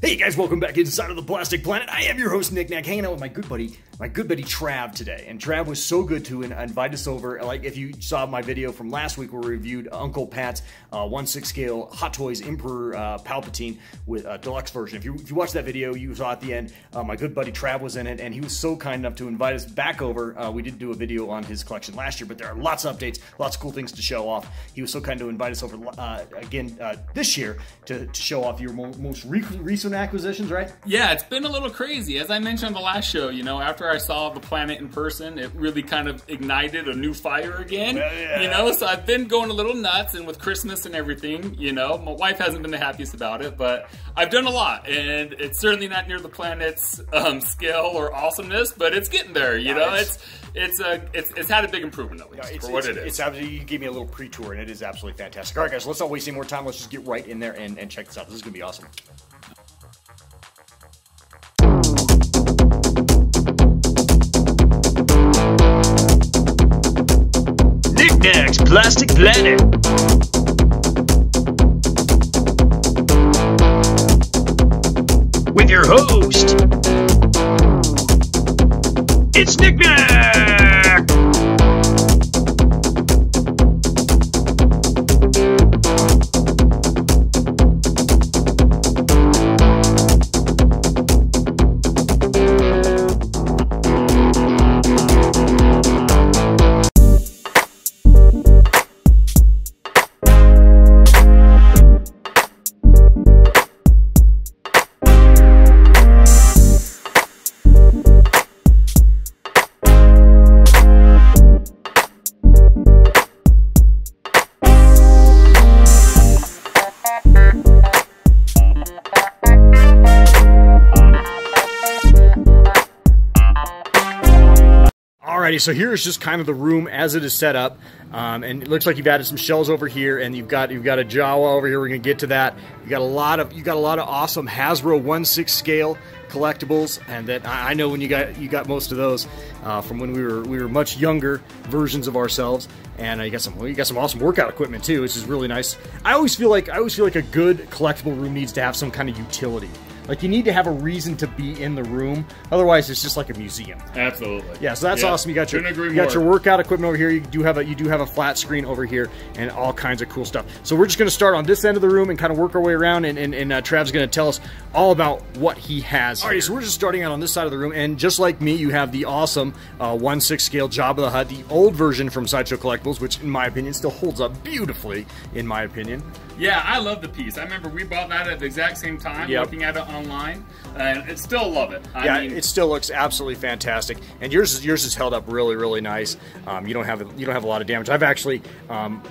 Hey guys, welcome back inside of the Plastic Planet. I am your host, Nick Nack, hanging out with my good buddy Trav today. And Trav was so good to invite us over. Like if you saw my video from last week where we reviewed Uncle Pat's 1/6 scale Hot Toys Emperor Palpatine with a deluxe version. If you watched that video, you saw at the end my good buddy Trav was in it, and he was so kind enough to invite us back over. We did do a video on his collection last year, but there are lots of updates, lots of cool things to show off. He was so kind to invite us over again this year to show off your most recent acquisitions, right? Yeah, it's been a little crazy. As I mentioned on the last show, you know, after I saw the planet in person, it really kind of ignited a new fire again. Yeah. You know, so I've been going a little nuts, and with Christmas and everything, you know, my wife hasn't been the happiest about it, but I've done a lot, and it's certainly not near the planet's scale or awesomeness, but it's getting there. You know, it's had a big improvement at least for what it is. It's absolutely, you gave me a little pre-tour, and it is absolutely fantastic. All right, guys, let's not waste any more time. Let's just get right in there and check this out. This is gonna be awesome. Next Plastic Planet. With your host, it's Nick Nack. Alrighty, so here's just kind of the room as it is set up, and it looks like you've added some shells over here, and you've got a Jawa over here. We're gonna get to that. You got a lot of awesome Hasbro 1/6 scale collectibles, and that I know when you got most of those from when we were much younger versions of ourselves. And you got some awesome workout equipment too, which is really nice. I always feel like a good collectible room needs to have some kind of utility. Like, you need to have a reason to be in the room. Otherwise, it's just like a museum. Absolutely. Yeah, so that's awesome. You got your workout equipment over here. You do have a flat screen over here, and all kinds of cool stuff. So we're just going to start on this end of the room and kind of work our way around. And Trav's going to tell us all about what he has. All right, so we're just starting out on this side of the room, and just like me, you have the awesome 1/6 scale Jabba the Hutt, the old version from Sideshow Collectibles, which in my opinion still holds up beautifully. In my opinion. Yeah, I love the piece. I remember we bought that at the exact same time, looking at it online, and I still love it. I mean, it still looks absolutely fantastic, and yours is held up really nice. You don't have a lot of damage. I've actually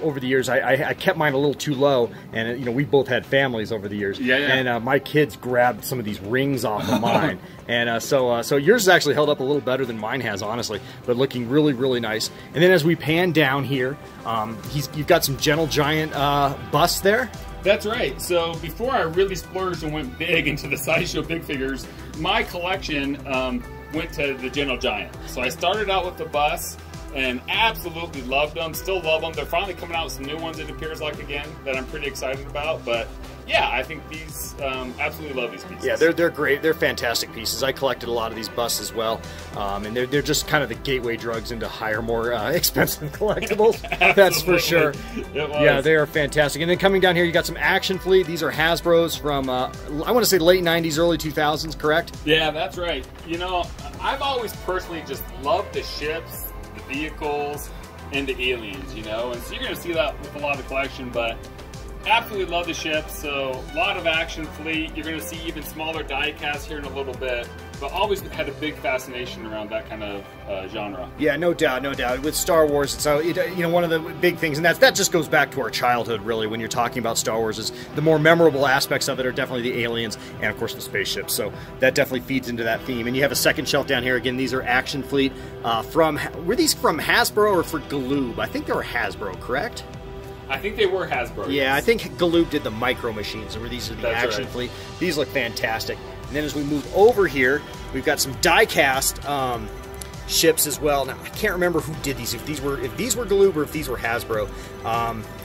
over the years I kept mine a little too low, and you know, we both had families over the years. And my kids grabbed some of these rings off of mine, and so yours is actually held up a little better than mine has, honestly, but looking really nice. And then as we pan down here, you've got some Gentle Giant busts there. That's right. So before I really splurged and went big into the Sideshow big figures, my collection went to the Gentle Giant. So I started out with the busts and absolutely loved them. Still love them. They're finally coming out with some new ones, it appears like, again, that I'm pretty excited about. But yeah, I think these, absolutely love these pieces. Yeah, they're great. They're fantastic pieces. I collected a lot of these busts as well, and they're just kind of the gateway drugs into higher, more expensive collectibles. That's for sure. Yeah, they are fantastic. And then coming down here, you got some Action Fleet. These are Hasbro's from I want to say late '90s, early 2000s. Correct? Yeah, that's right. You know, I've always personally just loved the ships, the vehicles, and the aliens. You know, and so you're going to see that with a lot of the collection, but. Absolutely love the ships, so a lot of Action Fleet. You're going to see even smaller die casts here in a little bit, but always had a big fascination around that kind of genre. Yeah, no doubt. With Star Wars, so you know, one of the big things, and that just goes back to our childhood, really, when you're talking about Star Wars, is the more memorable aspects of it are definitely the aliens and, of course, the spaceships. So that definitely feeds into that theme. And you have a second shelf down here. Again, these are Action Fleet were these from Hasbro or for Galoob? I think they were Hasbro, correct? I think they were Hasbro. Yeah, I think Galoob did the micro machines, or these are the Action Fleet. These look fantastic. And then as we move over here, we've got some die-cast ships as well. Now, I can't remember who did these, if these were Galoob or if these were Hasbro.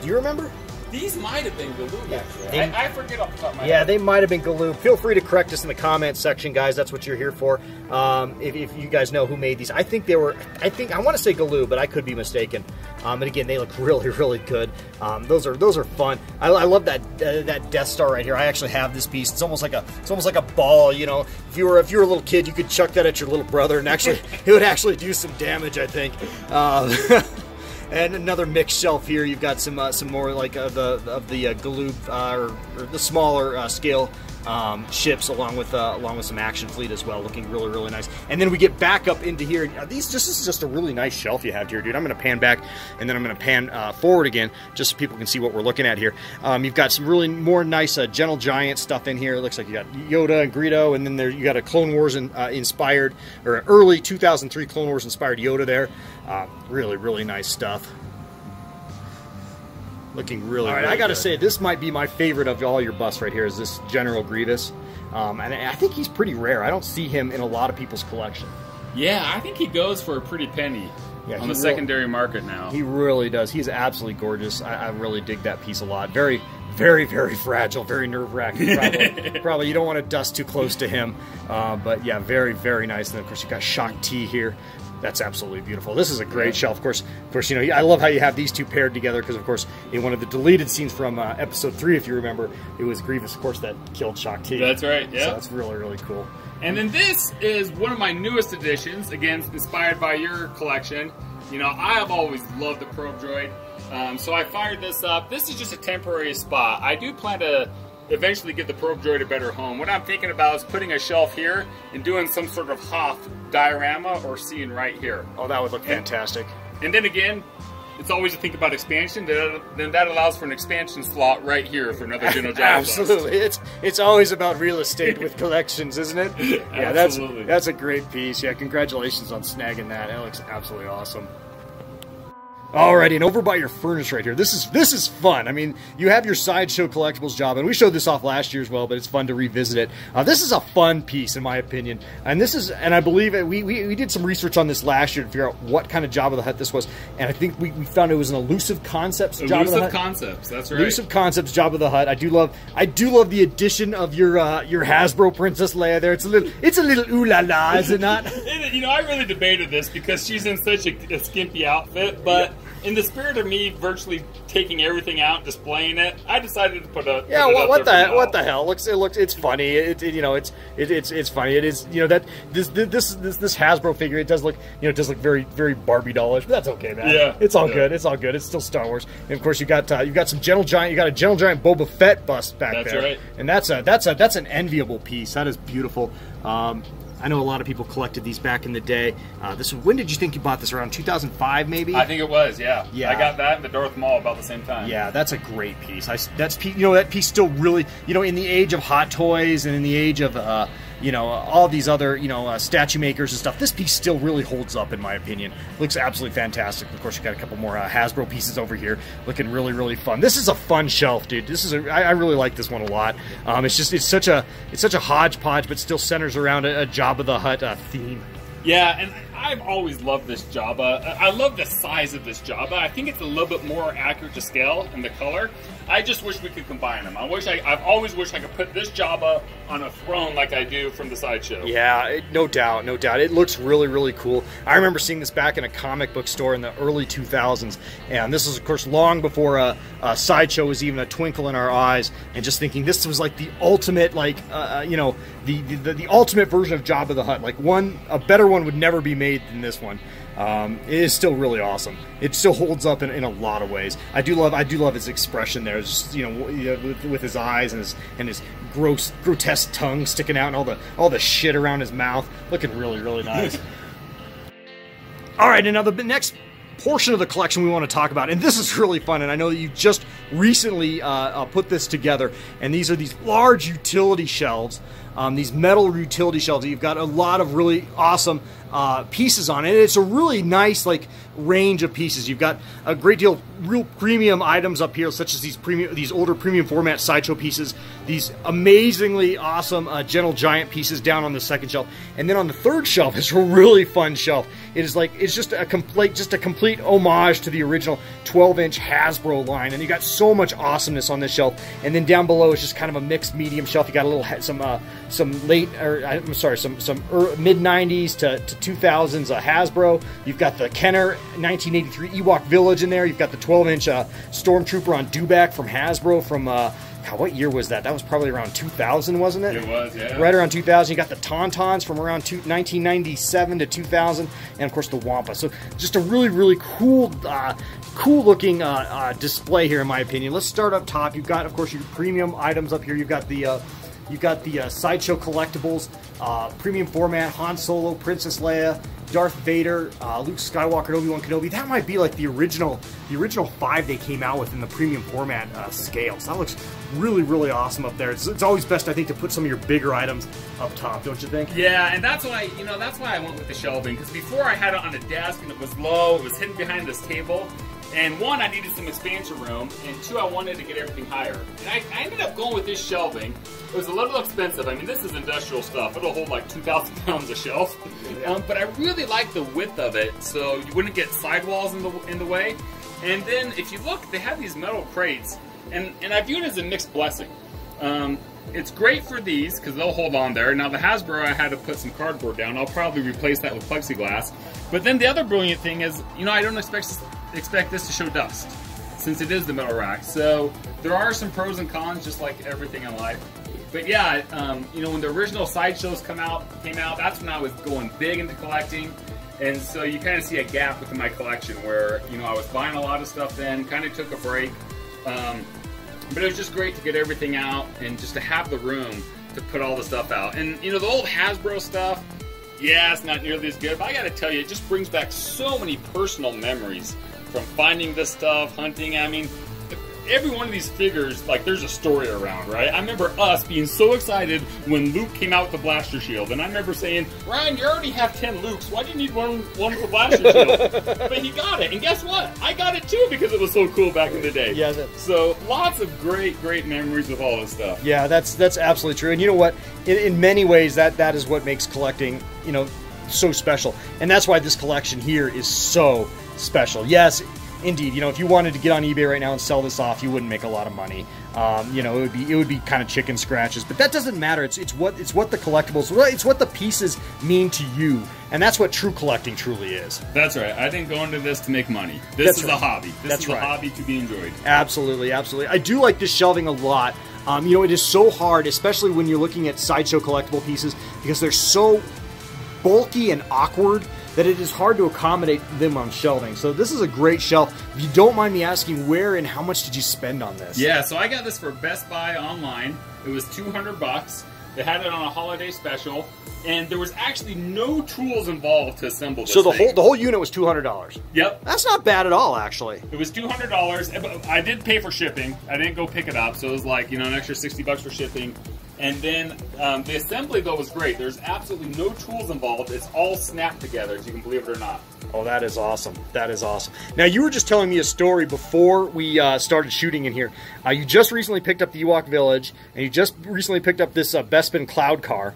Do you remember? These might have been Galoob, actually. I forget off the top of my head. Yeah, they might have been Galoob. Feel free to correct us in the comments section, guys. That's what you're here for. If you guys know who made these, I want to say Galoob, but I could be mistaken. And again, they look really, really good. Those are fun. I love that Death Star right here. I actually have this piece. It's almost like a ball. You know, if you were a little kid, you could chuck that at your little brother, and actually it would actually do some damage, I think. And another mixed shelf here. You've got some more like the Galoob or the smaller scale ships, along with some action fleet as well, looking really, really nice. And then we get back up into here. This is just a really nice shelf you have here, dude. I'm going to pan back, and then I'm going to pan forward again, just so people can see what we're looking at here. You've got some really more nice Gentle Giant stuff in here. It looks like you got Yoda and Greedo, and then you got a Clone Wars inspired, or early 2003 Clone Wars inspired Yoda there. Really, really nice stuff. Looking really, really I gotta say, this might be my favorite of all your busts right here, is this General Grievous. And I think he's pretty rare. I don't see him in a lot of people's collection. Yeah, I think he goes for a pretty penny on the secondary market now. He really does. He's absolutely gorgeous. I really dig that piece a lot. Very, very, very fragile, very nerve-wracking. Probably you don't want to dust too close to him. But yeah, very, very nice. And of course, you've got Shock T here. That's absolutely beautiful. This is a great shelf. Of course, you know, I love how you have these two paired together, because, of course, in one of the deleted scenes from Episode 3, if you remember, it was Grievous, of course, that killed Shock T. That's right, yeah. So that's really, really cool. And then this is one of my newest additions, again, inspired by your collection. You know, I have always loved the probe droid, so I fired this up. This is just a temporary spot. I do plan to eventually give the probe droid a better home. What I'm thinking about is putting a shelf here and doing some sort of Hoth diorama or scene right here. Oh, that would look fantastic. And then again, it's always to think about expansion. Then that allows for an expansion slot right here for another General Jabba. Absolutely, it's always about real estate with collections, isn't it? Yeah, absolutely. That's a great piece. Yeah, congratulations on snagging that. That looks absolutely awesome. Alrighty, and over by your furnace right here, this is fun. I mean, you have your Sideshow Collectibles job, and we showed this off last year as well, but it's fun to revisit it. This is a fun piece, in my opinion, and I believe we did some research on this last year to figure out what kind of Jabba the Hutt this was, and I think we found it was an Elusive Concepts Jabba the Hutt. Elusive Concepts, that's right. Elusive Concepts Jabba the Hutt. I do love the addition of your Hasbro Princess Leia there. It's a little ooh la la, is it not? You know, I really debated this because she's in such a skimpy outfit, but in the spirit of me virtually taking everything out, displaying it, I decided to put a what the hell? It's funny. It's funny. It is, you know, that this Hasbro figure, it does look very, very Barbie dollish, but that's okay, man. Yeah, it's all good. It's all good. It's still Star Wars, and of course you've got some Gentle Giant. You got a Gentle Giant Boba Fett bust back there. That's right. And that's an enviable piece. That is beautiful. I know a lot of people collected these back in the day. When did you think you bought this? Around 2005, maybe? I think it was, yeah. Yeah. I got that in the Darth Mall about the same time. Yeah, that's a great piece. That piece still really, you know, in the age of Hot Toys and in the age of, you know, all these other, you know, statue makers and stuff, this piece still really holds up, in my opinion. Looks absolutely fantastic. Of course, you got a couple more Hasbro pieces over here, looking really, really fun. This is a fun shelf, dude. I really like this one a lot. It's such a hodgepodge, but still centers around a Jabba the Hutt theme. Yeah, and I've always loved this Jabba. I love the size of this Jabba. I think it's a little bit more accurate to scale in the color. I just wish we could combine them. I've always wished I could put this Jabba on a throne like I do from the Sideshow. Yeah, no doubt, no doubt. It looks really, really cool. I remember seeing this back in a comic book store in the early 2000s, and this was, of course, long before Sideshow was even a twinkle in our eyes, and just thinking this was like the ultimate, like, you know, the ultimate version of Jabba the Hutt. Like, a better one would never be made than this one. It is still really awesome. It still holds up in a lot of ways. I do love his expression there. It's just, you know, with his eyes and his grotesque tongue sticking out and all the shit around his mouth, looking really, really nice. All right, and now the next portion of the collection we want to talk about, and this is really fun, and I know that you just recently put this together, and these are these large utility shelves. these metal utility shelves. You've got a lot of really awesome pieces on it. It's a really nice like range of pieces. You've got a great deal of real premium items up here, such as these older premium format Sideshow pieces, these amazingly awesome Gentle Giant pieces down on the second shelf, and then on the third shelf is a really fun shelf. It's just a complete homage to the original 12-inch Hasbro line, and you got so much awesomeness on this shelf. And then down below is just kind of a mixed medium shelf. You got a little some mid '90s to 2000s Hasbro. You've got the Kenner 1983 Ewok Village in there. You've got the 12-inch Stormtrooper on Dewback from Hasbro from God, what year was that? That was probably around 2000, wasn't it? It was, yeah. Right around 2000. You got the Tauntauns from around 1997 to 2000, and of course the Wampa. So just a really, really cool, cool-looking display here, in my opinion. Let's start up top. You've got, of course, your premium items up here. You've got the Sideshow Collectibles, premium format, Han Solo, Princess Leia, Darth Vader, Luke Skywalker, and Obi-Wan Kenobi. That might be like the original 5 they came out with in the premium format scale. So that looks really, really awesome up there. It's always best, I think, to put some of your bigger items up top, don't you think? Yeah, and that's why I went with the shelving, because before I had it on a desk and it was low, it was hidden behind this table. And one, I needed some expansion room, and two, I wanted to get everything higher. And I ended up going with this shelving. It was a little expensive. I mean, this is industrial stuff. It'll hold like 2,000 pounds a shelf. But I really like the width of it, so you wouldn't get sidewalls in the way. And then, if you look, they have these metal crates, and I view it as a mixed blessing. It's great for these, because they'll hold on there. Now, the Hasbro, I had to put some cardboard down. I'll probably replace that with plexiglass. But then the other brilliant thing is, I don't expect this to show dust, since it is the metal rack. So there are some pros and cons, just like everything in life. But yeah, when the original Sideshows came out, that's when I was going big into collecting. And so you kind of see a gap within my collection where, I was buying a lot of stuff then, kind of took a break. But it was just great to get everything out and just to have the room to put all the stuff out. And, the old Hasbro stuff, yeah, it's not nearly as good, but I gotta tell you, it just brings back so many personal memories from finding this stuff, hunting. I mean, every one of these figures, like, there's a story around, right? I remember us being so excited when Luke came out with the blaster shield, and I remember saying, Ryan, you already have 10 Lukes, why do you need one with the blaster shield? But he got it, and guess what? I got it too because it was so cool back in the day. Yeah. So, lots of great, great memories with all this stuff. Yeah, that's absolutely true. And you know what? In many ways, that is what makes collecting, so special. And that's why this collection here is so special. Yes, indeed. If you wanted to get on eBay right now and sell this off, you wouldn't make a lot of money. It would be kind of chicken scratches. But that doesn't matter. It's what the collectibles. It's what the pieces mean to you, and that's what true collecting truly is. That's right. I didn't go into this to make money. This is a hobby. This is a hobby to be enjoyed. Absolutely, absolutely. I do like this shelving a lot. It is so hard, especially when you're looking at Sideshow collectible pieces, because they're so bulky and awkward that it is hard to accommodate them on shelving. So this is a great shelf. If you don't mind me asking, where and how much did you spend on this? Yeah, so I got this for Best Buy online. It was $200. They had it on a holiday special, and there was actually no tools involved to assemble this. So the whole unit was $200. Yep. That's not bad at all, actually. It was $200. I did pay for shipping. I didn't go pick it up, so it was like, an extra $60 for shipping. And then the assembly, though, was great. There's absolutely no tools involved. It's all snapped together, if you can believe it or not. Oh, that is awesome. That is awesome. Now, you were just telling me a story before we started shooting in here. You just recently picked up the Ewok Village, and you just recently picked up this Bespin Cloud car.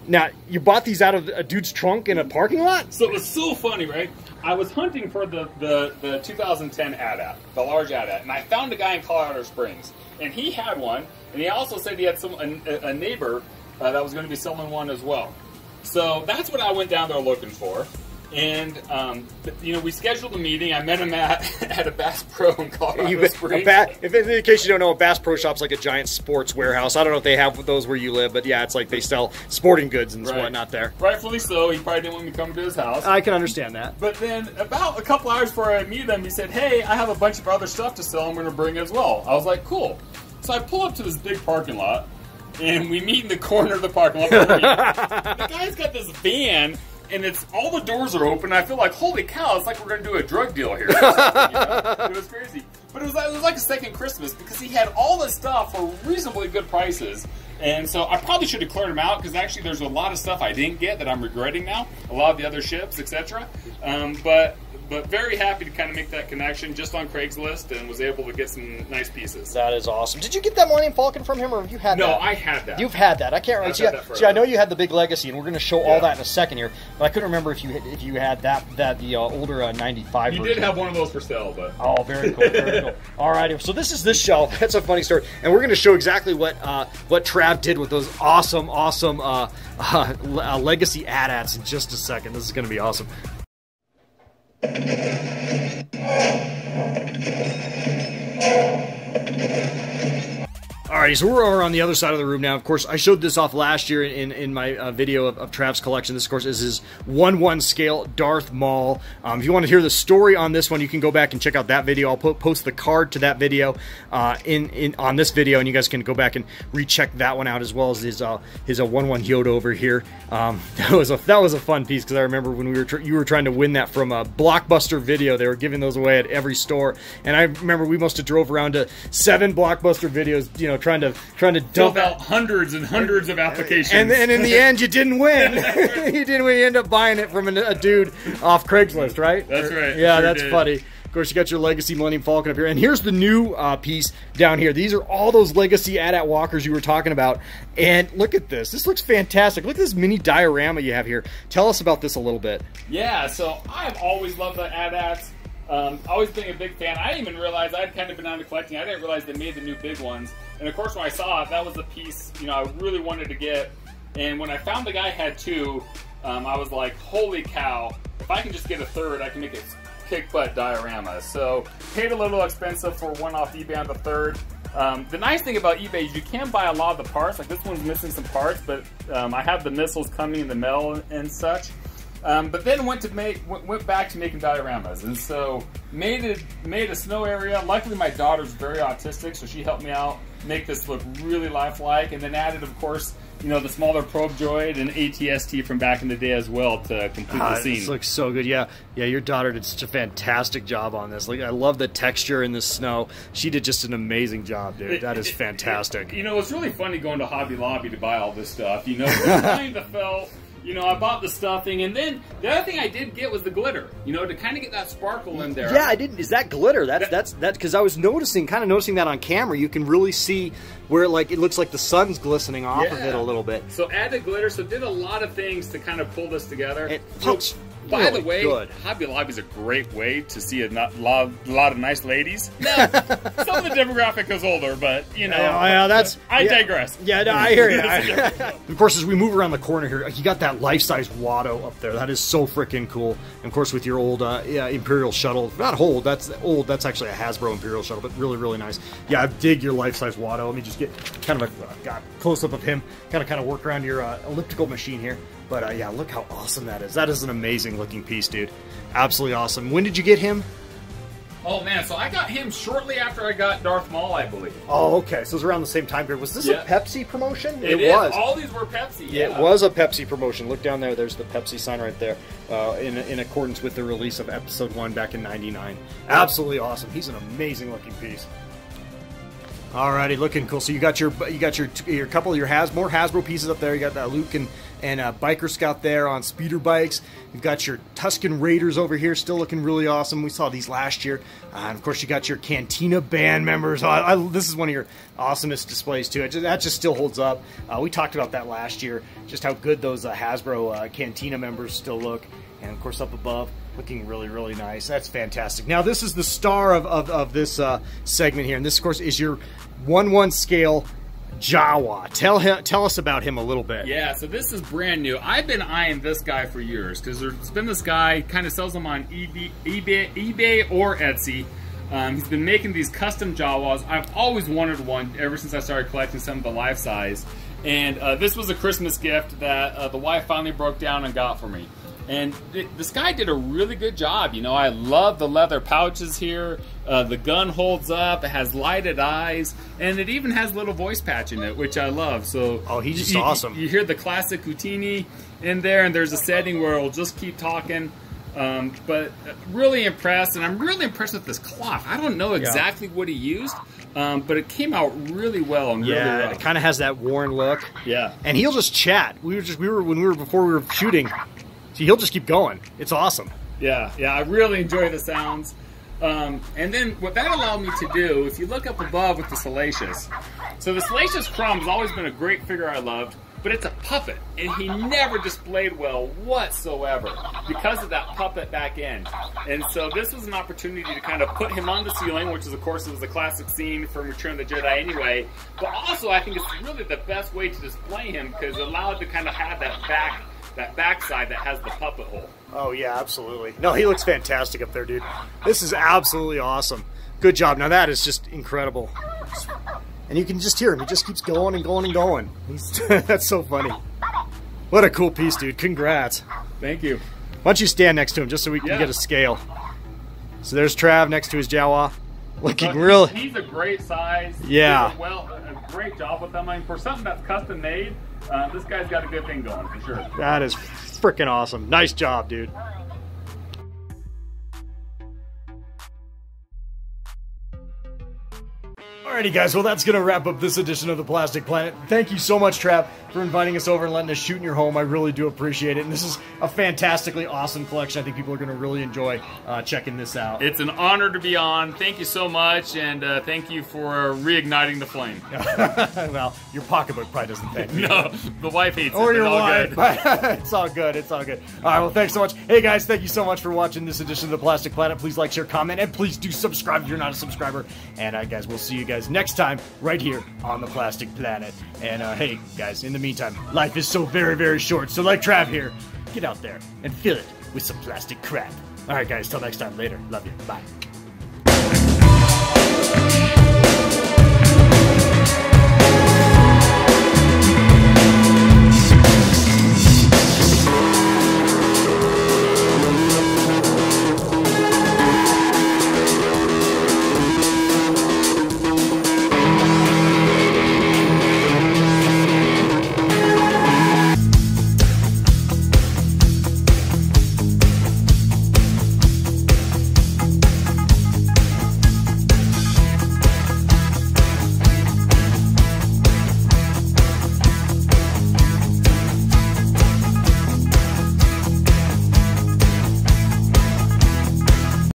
Now, you bought these out of a dude's trunk in a parking lot? So it was so funny, right? I was hunting for the 2010 AT-AT, the large AT-AT, and I found a guy in Colorado Springs, and he had one, and he also said he had a neighbor that was going to be selling one as well. So that's what I went down there looking for. And, we scheduled a meeting. I met him at a Bass Pro in Colorado Springs. In case you don't know, a Bass Pro Shop's like a giant sports warehouse. I don't know if they have those where you live, but yeah, it's like they sell sporting goods and whatnot there. Rightfully so. He probably didn't want me to come to his house. I can understand that. But then about a couple hours before I meet him, he said, hey, I have a bunch of other stuff to sell. I'm going to bring as well. I was like, cool. So I pull up to this big parking lot, and we meet in the corner of the parking lot. The guy's got this van, and all the doors are open. I feel like, holy cow, it's like we're going to do a drug deal here. It was crazy. But it was like a second Christmas, because he had all this stuff for reasonably good prices. And so I probably should have cleared them out, because actually there's a lot of stuff I didn't get that I'm regretting now. A lot of the other ships, etc. But very happy to kind of make that connection just on Craigslist, and was able to get some nice pieces. That is awesome. Did you get that Millennium Falcon from him, or have you had that? No, I had that. You've had that. I can't remember. See, I know you had the big Legacy, and we're going to show all that in a second here. But I couldn't remember if you had the older 95 version. You did have one of those for sale, but oh, very cool, very cool. All righty, so this is this shelf. That's a funny story, and we're going to show exactly what Trav did with those awesome Legacy AT-ATs in just a second. This is going to be awesome. Alrighty, so we're over on the other side of the room now. Of course, I showed this off last year in my video of Trav's collection. This, of course, is his 1/1 scale Darth Maul. If you want to hear the story on this one, you can go back and check out that video. I'll post the card to that video on this video, and you guys can go back and recheck that one out, as well as his 1/1 Yoda over here. That was a fun piece, because I remember when you were trying to win that from a Blockbuster Video. They were giving those away at every store, and I remember we must have drove around to 7 Blockbuster Videos, you know, trying to dump out hundreds and hundreds of applications. And in the end, you didn't win. You didn't win. You end up buying it from a dude off Craigslist, right? That's right. Yeah, that's funny. Of course, you got your Legacy Millennium Falcon up here. And here's the new piece down here. These are all those Legacy AT-AT walkers you were talking about. And look at this. This looks fantastic. Look at this mini diorama you have here. Tell us about this a little bit. Yeah, so I've always loved the AT-ATs. Always been a big fan. I didn't even realize, I'd kind of been on to collecting. I didn't realize they made the new big ones. And of course, when I saw it, that was the piece, you know, I really wanted to get. And when I found the guy had 2, I was like, holy cow, if I can just get a third, I can make a kick butt diorama. So paid a little expensive for one off eBay on the third. The nice thing about eBay is you can buy a lot of the parts. Like this one's missing some parts, but I have the missiles coming in the mail and such. But then went back to making dioramas, and so made a snow area. Luckily, my daughter's very autistic, so she helped me out make this look really lifelike, and then added, of course, you know, the smaller probe droid and ATST from back in the day as well to complete the scene. This looks so good. Yeah, your daughter did such a fantastic job on this. Like, I love the texture in the snow. She did just an amazing job, dude. That is fantastic. You know, it's really funny going to Hobby Lobby to buy all this stuff. You know, it kind of felt. You know, I bought the stuffing, and then the other thing I did get was the glitter. You know, to kind of get that sparkle in there. Yeah, I didn't. Is that glitter? That's because I was noticing that on camera. You can really see where, like, it looks like the sun's glistening off of it a little bit. So added glitter. So did a lot of things to kind of pull this together. It looks by really the way, good. Hobby Lobby is a great way to see a lot of nice ladies. Now, some of the demographic is older, but you know, I digress. Yeah, no, I hear you. Of course, as we move around the corner here, you got that life-size Watto up there. That is so freaking cool. And of course, with your old Imperial shuttle, not old. That's old. That's actually a Hasbro Imperial shuttle, but really, really nice. Yeah, I dig your life-size Watto. Let me just get kind of a close-up of him. Kind of work around your elliptical machine here. But yeah, look how awesome that is. That is an amazing looking piece, dude. Absolutely awesome. When did you get him? Oh man, so I got him shortly after I got Darth Maul, I believe. Oh, okay. So it was around the same time period. Was this a Pepsi promotion? It was. All these were Pepsi. Yeah. It was a Pepsi promotion. Look down there. There's the Pepsi sign right there. In accordance with the release of Episode 1 back in '99. Absolutely awesome. He's an amazing looking piece. Alrighty, looking cool. So you got your couple of your more Hasbro pieces up there. You got that Luke and Biker Scout there on speeder bikes. You've got your Tusken Raiders over here, still looking really awesome. We saw these last year. And of course, you got your Cantina band members. This is one of your awesomest displays too. That just still holds up. We talked about that last year, just how good those Hasbro Cantina members still look. And of course, up above, looking really, really nice. That's fantastic. Now, this is the star of this segment here, and this, of course, is your 1/1 scale Jawa. Tell us about him a little bit. Yeah, so this is brand new. I've been eyeing this guy for years because there's been this guy, kind of sells them on eBay or Etsy. He's been making these custom Jawas. I've always wanted one ever since I started collecting some of the life size. And this was a Christmas gift that the wife finally broke down and got for me. And this guy did a really good job. You know, I love the leather pouches here. The gun holds up. It has lighted eyes. And it even has a little voice patch in it, which I love. So he's just awesome. You hear the classic Houtini in there, and there's a setting where it'll just keep talking. But really impressed, and I'm really impressed with this cloth. I don't know exactly what he used, but it came out really well and really rough. It kind of has that worn look. Yeah, and he'll just chat. Before we were shooting, he'll just keep going. It's awesome. Yeah, I really enjoy the sounds. And then what that allowed me to do, if you look up above with the Salacious, so the Salacious Crumb's always been a great figure I loved, but it's a puppet, and he never displayed well whatsoever because of that puppet back end. And so this was an opportunity to kind of put him on the ceiling, which is, of course, it was a classic scene from Return of the Jedi anyway, but also I think it's really the best way to display him because it allowed to kind of have that backside that has the puppet hole. Oh yeah, absolutely. No, he looks fantastic up there, dude. This is absolutely awesome. Good job. Now that is just incredible. And you can just hear him. He just keeps going and going and going. That's so funny. What a cool piece, dude. Congrats. Thank you. Why don't you stand next to him just so we can get a scale. So there's Trav next to his Jawa. Looking real. He's a great size. Yeah. He did a great job with them. I mean, for something that's custom made, this guy's got a good thing going for sure. That is freaking awesome. Nice job, dude. Alrighty guys, well that's going to wrap up this edition of the Plastic Planet. Thank you so much, Trav, for inviting us over and letting us shoot in your home. I really do appreciate it. And this is a fantastically awesome collection. I think people are going to really enjoy checking this out. It's an honor to be on. Thank you so much, and thank you for reigniting the flame. Well, your pocketbook probably doesn't thank me. No, the wife hates it. Or your wife. It's all good. It's all good. All right, well thanks so much. Hey guys, thank you so much for watching this edition of the Plastic Planet. Please like, share, comment, and please do subscribe if you're not a subscriber. And guys, we'll see you guys next time right here on the Plastic Planet. And hey guys, in the meantime, life is so very, very short, so like Trav here, get out there and fill it with some plastic crap. Alright guys, till next time, later, love you, bye.